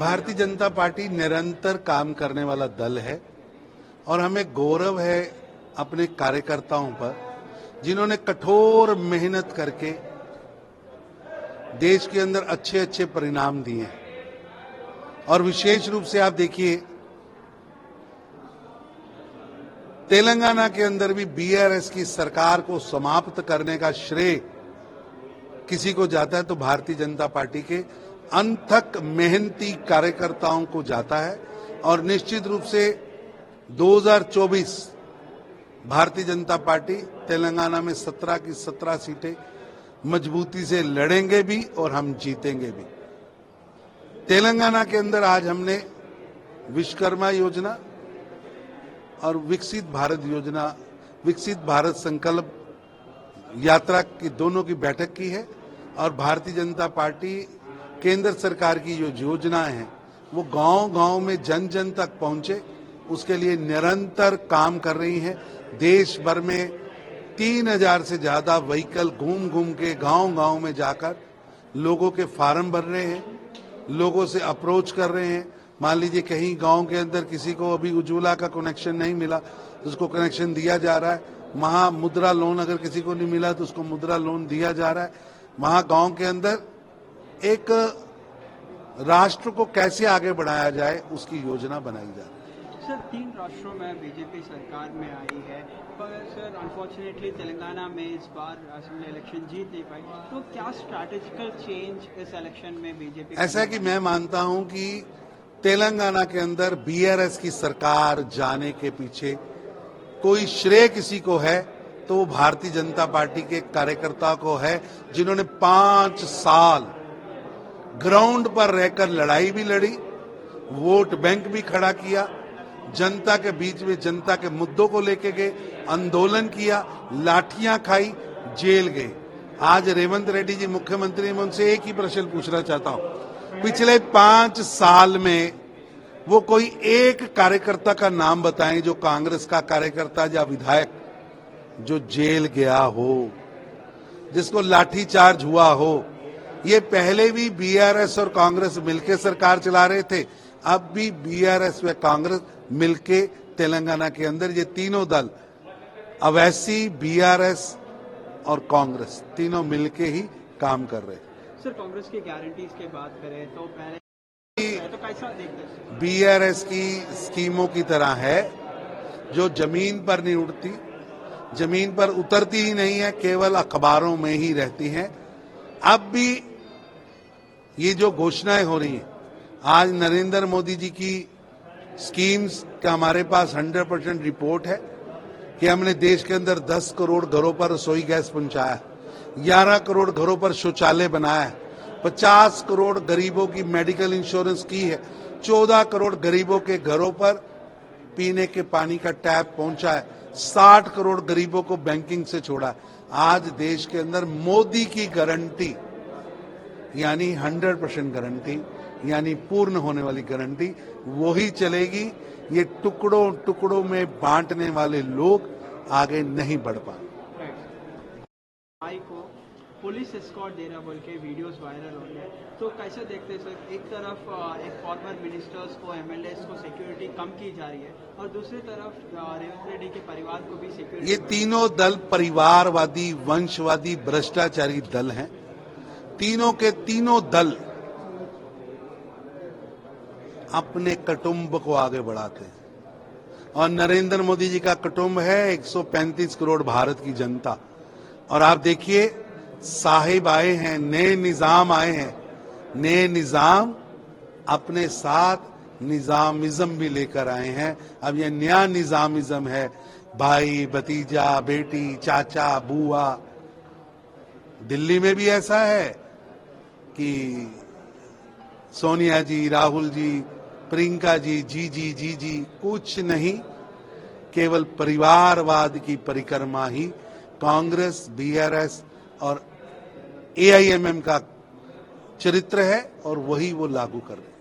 Bharatiya Janata party निरंतर काम करने वाला दल है और हमें गौरव है अपने कार्यकर्ताओं पर, जिन्होंने कठोर मेहनत करके देश के अंदर अच्छे अच्छे परिणाम दिए हैं। और विशेष रूप से आप देखिए, तेलंगाना के अंदर भी बीआरएस की सरकार को समाप्त करने का श्रेय किसी को जाता है तो भारतीय जनता पार्टी के अनथक मेहनती कार्यकर्ताओं को जाता है। और निश्चित रूप से 2024 भारतीय जनता पार्टी तेलंगाना में 17 की 17 सीटें मजबूती से लड़ेंगे भी और हम जीतेंगे भी। तेलंगाना के अंदर आज हमने विश्वकर्मा योजना और विकसित भारत योजना, विकसित भारत संकल्प यात्रा की दोनों की बैठक की है। और भारतीय जनता पार्टी केंद्र सरकार की जो योजनाएं हैं वो गांव-गांव में जन जन तक पहुंचे, उसके लिए निरंतर काम कर रही हैं। देश भर में 3000 से ज्यादा व्हीकल घूम घूम के गांव-गांव में जाकर लोगों के फार्म भर रहे हैं, लोगों से अप्रोच कर रहे हैं। मान लीजिए कहीं गांव के अंदर किसी को अभी उज्ज्वला का कनेक्शन नहीं मिला तो उसको कनेक्शन दिया जा रहा है। वहां मुद्रा लोन अगर किसी को नहीं मिला तो उसको मुद्रा लोन दिया जा रहा है। वहां गांव के अंदर एक राष्ट्र को कैसे आगे बढ़ाया जाए उसकी योजना बनाई जा रही है। सर, 3 राष्ट्रों में बीजेपी सरकार में आई है, पर सर अनफॉर्चुनेटली तेलंगाना में इस बार असेंबली इलेक्शन जीत नहीं पाई, तो क्या स्ट्रैटेजिकल चेंज इस इलेक्शन में बीजेपी? ऐसा है कि मैं मानता हूं कि तेलंगाना के अंदर बीआरएस की सरकार जाने के पीछे कोई श्रेय किसी को है तो वो भारतीय जनता पार्टी के कार्यकर्ता को है, जिन्होंने 5 साल ग्राउंड पर रहकर लड़ाई भी लड़ी, वोट बैंक भी खड़ा किया, जनता के बीच में जनता के मुद्दों को लेके गए, आंदोलन किया, लाठियां खाई, जेल गए। आज रेवंत रेड्डी जी मुख्यमंत्री, मैं उनसे एक ही प्रश्न पूछना चाहता हूं, पिछले 5 साल में वो कोई एक कार्यकर्ता का नाम बताएं जो कांग्रेस का कार्यकर्ता या विधायक जो जेल गया हो, जिसको लाठीचार्ज हुआ हो। ये पहले भी बीआरएस और कांग्रेस मिलकर सरकार चला रहे थे, अब भी बीआरएस व कांग्रेस मिलके तेलंगाना के अंदर ये तीनों दल, अवैसी, बीआरएस और कांग्रेस, तीनों मिलके ही काम कर रहे हैं। सर, कांग्रेस की गारंटीज की बात करें तो पहले तो कैसा देखते हैं? बीआरएस की स्कीमों की तरह है जो जमीन पर नहीं उड़ती, जमीन पर उतरती ही नहीं है, केवल अखबारों में ही रहती हैं। अब भी ये जो घोषणाएं हो रही हैं, आज नरेंद्र मोदी जी की स्कीम्स का हमारे पास 100% रिपोर्ट है कि हमने देश के अंदर 10 करोड़ घरों पर रसोई गैस पहुंचाया, 11 करोड़ घरों पर शौचालय बनाया है, 50 करोड़ गरीबों की मेडिकल इंश्योरेंस की है, 14 करोड़ गरीबों के घरों पर पीने के पानी का टैप पहुंचा है, 60 करोड़ गरीबों को बैंकिंग से छोड़ा। आज देश के अंदर मोदी की गारंटी यानी 100% गारंटी, यानी पूर्ण होने वाली गारंटी वही चलेगी। ये टुकड़ों टुकड़ों में बांटने वाले लोग आगे नहीं बढ़ पाए। भाई को पुलिस एस्कॉर्ट दे रहा बोल के वीडियोस वायरल हो रहे हैं, तो कैसे देखते हैं सर? एक तरफ एक फॉर्मर मिनिस्टर्स को, एमएलएस को सिक्योरिटी कम की जा रही है और दूसरी तरफ रेवंत रेड्डी के परिवार को भी सिक्योरिटी। ये तीनों दल परिवारवादी, वंशवादी, भ्रष्टाचारी दल हैं। तीनों के तीनों दल अपने कुटुंब को आगे बढ़ाते हैं और नरेंद्र मोदी जी का कुटुंब है 135 करोड़ भारत की जनता। और आप देखिए, साहिब आए हैं, नए निजाम आए हैं, नए निजाम अपने साथ निजामिज्म भी लेकर आए हैं। अब ये नया निजामिज्म है, भाई, भतीजा, बेटी, चाचा, बुआ। दिल्ली में भी ऐसा है कि सोनिया जी, राहुल जी, प्रियंका जी, जी, कुछ नहीं, केवल परिवारवाद की परिक्रमा ही कांग्रेस, बीआरएस और एआईएमएम का चरित्र है और वही वो लागू कर रहे हैं।